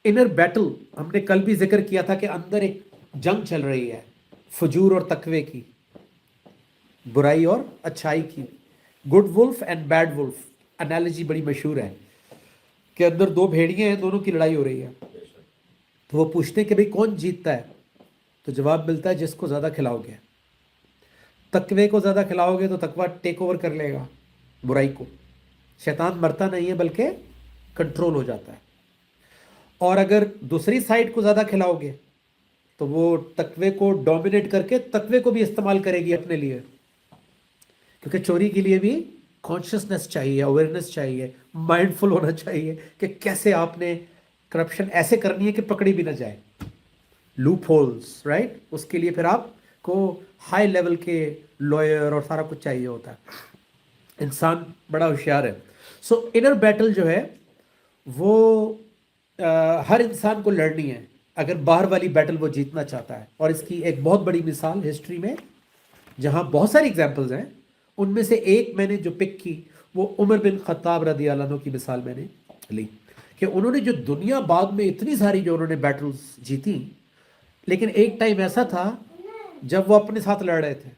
Inner battle ہم نے کل بھی ذکر کیا تھا کہ اندر ایک جنگ چل رہی ہے فجور اور تقوی کی، برائی اور اچھائی کی، good wolf and bad wolf. Analogy بڑی مشہور ہے کہ اندر دو بھیڑیے ہیں، دونوں کی لڑائی ہو رہی ہے. تو وہ پوچھتے ہیں کہ بھئی کون جیتتا ہے؟ تو جواب ملتا ہے جس کو زیادہ کھلاؤ گے. تقوی کو زیادہ کھلاؤ گے تو تقوی ٹیک اوور کر لے گا برائی کو. شیطان مرتا نہیں ہے بلکہ کنٹرول ہو جاتا ہے. اور اگر دوسری سائڈ کو زیادہ کھلاؤ گے تو وہ تقوی کو ڈومینیٹ کر کے تقوی کو بھی استعمال کرے گی اپنے لیے، کیونکہ چوری کے لیے بھی کانشیسنس چاہیے، اویئرنیس چاہیے، مائنڈ فل ہونا چاہیے کہ کیسے آپ نے کرپشن ایسے کرنی ہے کہ پکڑی بھی نہ جائے. Loop holes, right? اس کے لیے پھر آپ کو ہائی لیول کے لائر اور سارا کچھ چاہیے ہوتا ہے. انسان بڑا ہوشیار ہے. سو انر بیٹل جو ہے وہ ہر انسان کو لڑنی ہے اگر باہر والی بیٹل وہ جیتنا چاہتا ہے. اور اس کی ایک بہت بڑی مثال ہسٹری میں جہاں بہت ساری ایگزامپلز ہیں، ان میں سے ایک میں نے جو پک کی وہ عمر بن خطاب رضی اللہ عنہ کی مثال میں نے لی کہ انہوں نے جو دنیا بعد میں اتنی ساری جو انہوں نے بیٹلز جیتی، لیکن ایک ٹائم ایسا تھا جب وہ اپنے ساتھ لڑ رہے تھے،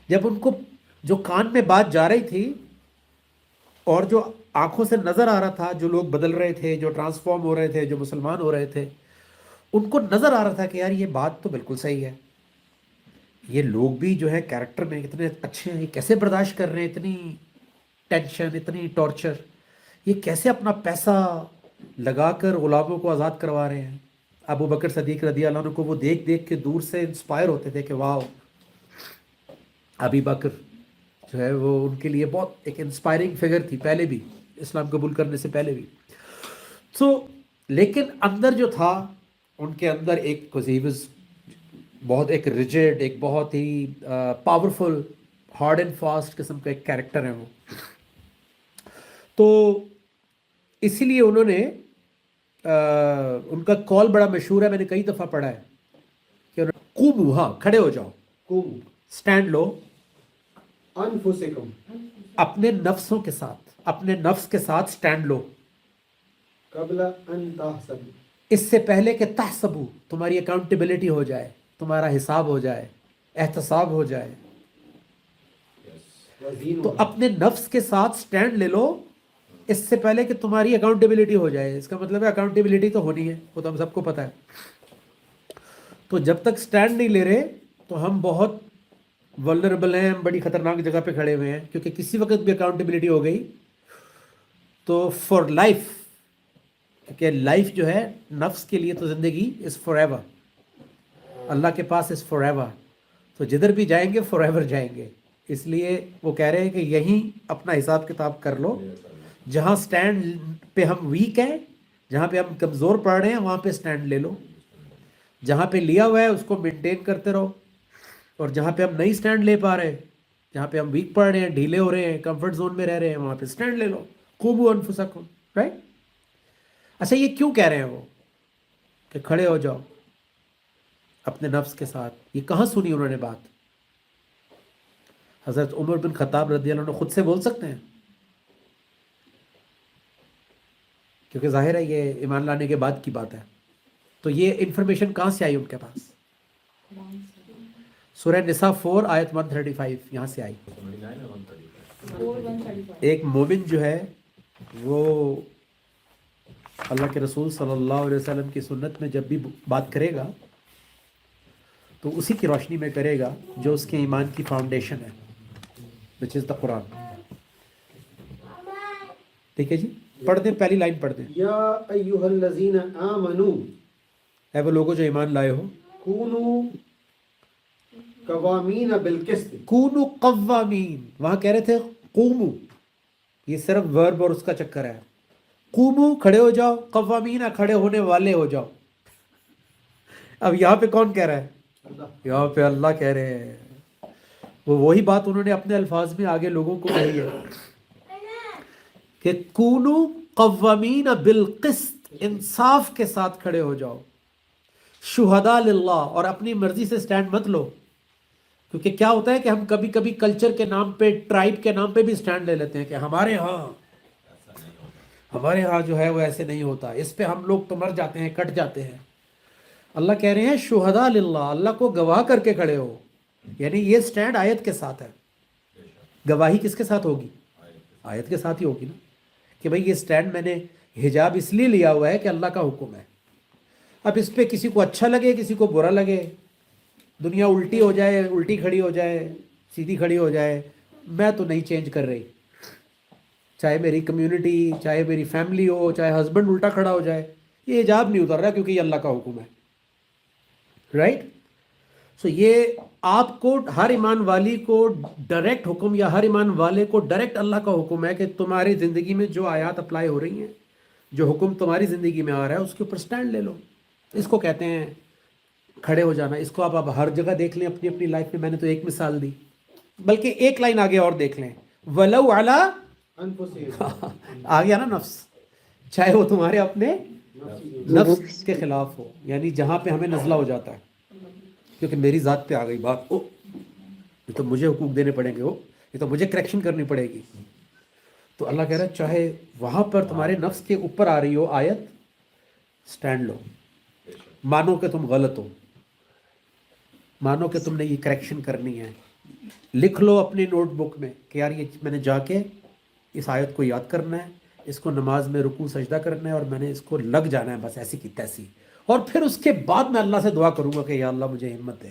جب ان کو جو کان میں بات جا رہی تھی اور جو آنکھوں سے نظر آ رہا تھا، جو لوگ بدل رہے تھے، جو ٹرانسفارم ہو رہے تھے، جو مسلمان ہو رہے تھے، ان کو نظر آ رہا تھا کہ یار یہ بات تو بالکل صحیح ہے، یہ لوگ بھی جو ہے کیریکٹر میں اتنے اچھے ہیں، یہ کیسے برداشت کر رہے ہیں اتنی ٹینشن، اتنی ٹارچر، یہ کیسے اپنا پیسہ لگا کر غلاموں کو آزاد کروا رہے ہیں. ابو بکر صدیق رضی اللہ عنہ کو وہ دیکھ دیکھ کے دور سے انسپائر ہوتے تھے کہ واو، ابی بکر جو ہے وہ ان کے لیے بہت ایک انسپائرنگ فگر تھی، پہلے بھی اسلام قبول کرنے سے پہلے بھی. تو لیکن اندر جو تھا ان کے اندر ایک کوزیوز، بہت ایک ریجڈ، ایک بہت ہی پاورفل، ہارڈ اینڈ فاسٹ قسم کا ایک کیریکٹر ہے وہ. تو اسی لیے انہوں نے ان کا کال بڑا مشہور ہے، میں نے کئی دفعہ پڑھا ہے کہ قومو، ہاں کھڑے ہو جاؤ، قوموا سٹینڈ لو انفسکم اپنے نفسوں کے ساتھ، اپنے نفس کے ساتھ سٹینڈ لو قبل ان تحسبوا، اس سے پہلے کہ تحسبو، تمہاری اکاؤنٹیبلٹی ہو جائے، تمہارا حساب ہو جائے، احتساب ہو جائے. وزینوا، تو اپنے نفس کے ساتھ سٹینڈ لے لو اس سے پہلے کہ تمہاری اکاؤنٹیبلٹی ہو جائے. اس کا مطلب ہے اکاؤنٹیبلٹی تو ہونی ہے، وہ تو ہم سب کو پتہ ہے. تو جب تک سٹینڈ نہیں لے رہے تو ہم بہت ولنریبل ہیں، ہم بڑی خطرناک جگہ پہ کھڑے ہوئے ہیں، کیونکہ کسی وقت بھی اکاؤنٹیبلٹی ہو گئی تو فار لائف، کیونکہ لائف جو ہے نفس کے لیے تو زندگی از فار ایور، اللہ کے پاس از فار ایور. تو جدھر بھی جائیں گے فار ایور جائیں گے. اس لیے وہ کہہ رہے ہیں کہ یہیں اپنا حساب کتاب کر لو، جہاں سٹینڈ پہ ہم ویک ہیں، جہاں پہ ہم کمزور پڑ رہے ہیں وہاں پہ سٹینڈ لے لو، جہاں پہ لیا ہوا ہے اس کو مینٹین کرتے رہو، اور جہاں پہ ہم نہیں سٹینڈ لے پا رہے، جہاں پہ ہم ویک پڑ رہے ہیں، ڈھیلے ہو رہے ہیں، کمفرٹ زون میں رہ رہے ہیں، وہاں پہ سٹینڈ لے لو. قوموا انفسکم، رائٹ؟ اچھا یہ کیوں کہہ رہے ہیں وہ کہ کھڑے ہو جاؤ اپنے نفس کے ساتھ؟ یہ کہاں سنی انہوں نے بات؟ حضرت عمر بن خطاب رضی اللہ عنہ خود سے بول سکتے ہیں؟ کیونکہ ظاہر ہے یہ ایمان لانے کے بعد کی بات ہے. تو یہ انفارمیشن کہاں سے آئی ان کے پاس؟ سورہ نساء 4 آیت 135 یہاں سے آئی. ایک مومن جو ہے وہ اللہ کے رسول صلی اللہ علیہ وسلم کی سنت میں جب بھی بات کرے گا تو اسی کی روشنی میں کرے گا جو اس کے ایمان کی فاؤنڈیشن ہے، which is the قرآن. ٹھیک ہے جی، پڑھ دیں، پہلی لائن پڑھ دیں. یا ایھا الذین آمنوا، اے وہ لوگوں جو ایمان لائے ہو، کونوا قوامین بالقسط، کونو قوامین، وہاں کہہ رہے تھے قومو، یہ صرف ورب اور اس کا چکر ہے. قومو کھڑے ہو جاؤ، قوامین کھڑے ہونے والے ہو جاؤ. اب یہاں پہ کون کہہ رہا ہے؟ یہاں پہ اللہ کہہ رہے ہیں. وہ وہی بات انہوں نے اپنے الفاظ میں آگے لوگوں کو کہی ہے کہ کونو قوامین بالقسط، انصاف کے ساتھ کھڑے ہو جاؤ. شہداء للہ، اور اپنی مرضی سے سٹینڈ مت لو. کیونکہ کیا ہوتا ہے کہ ہم کبھی کبھی کلچر کے نام پہ، ٹرائب کے نام پہ بھی سٹینڈ لے لیتے ہیں کہ ہمارے ہاں ہمارے ہاں جو ہے وہ ایسے نہیں ہوتا، اس پہ ہم لوگ تو مر جاتے ہیں، کٹ جاتے ہیں۔ اللہ کہہ رہے ہیں شہداء للہ، اللہ کو گواہ کر کے کھڑے ہو، یعنی یہ سٹینڈ آیت کے ساتھ ہے۔ گواہی کس کے ساتھ ہوگی؟ آیت کے ساتھ ہی ہوگی نا، کہ بھئی یہ سٹینڈ میں نے حجاب اس لیے لیا ہوا ہے کہ اللہ کا حکم ہے۔ اب اس پہ کسی کو اچھا لگے کسی کو برا لگے، دنیا الٹی ہو جائے، الٹی کھڑی ہو جائے، سیدھی کھڑی ہو جائے، میں تو نہیں چینج کر رہی، چاہے میری کمیونٹی، چاہے میری فیملی ہو، چاہے ہسبینڈ الٹا کھڑا ہو جائے، یہ حجاب نہیں اتر رہا کیونکہ یہ اللہ کا حکم ہے، رائٹ؟ سو یہ آپ کو، ہر ایمان والی کو ڈائریکٹ حکم، یا ہر ایمان والے کو ڈائریکٹ اللہ کا حکم ہے کہ تمہاری زندگی میں جو آیات اپلائی ہو رہی ہیں، جو حکم تمہاری زندگی میں آ رہا ہے اس کے اوپر سٹینڈ لے لو۔ اس کو کہتے ہیں کھڑے ہو جانا۔ اس کو آپ ہر جگہ دیکھ لیں اپنی اپنی لائف میں، میں نے تو ایک مثال دی، بلکہ ایک لائن آگے اور دیکھ لیں، وَلَوْ عَلَىٰ انفسهم، آ گیا نا نفس، چاہے وہ تمہارے اپنے نفسی نفس کے خلاف ہو، یعنی جہاں پہ ہمیں نزلہ ہو جاتا ہے کیونکہ میری ذات پہ آ گئی بات، او یہ تو مجھے حقوق دینے پڑیں گے، یہ تو مجھے کریکشن کرنی پڑے گی۔ تو اللہ کہہ رہا ہے چاہے وہاں پر تمہارے نفس کے اوپر آ رہی ہو آیت، سٹینڈ لو، مانو کہ تم غلط ہو، مانو کہ تم نے یہ کریکشن کرنی ہے، لکھ لو اپنی نوٹ بک میں کہ یار یہ میں نے جا کے اس آیت کو یاد کرنا ہے، اس کو نماز میں رکوع سجدہ کرنا ہے، اور میں نے اس کو لگ جانا ہے بس ایسی کی تیسی، اور پھر اس کے بعد میں اللہ سے دعا کروں گا کہ یا اللہ مجھے ہمت دے۔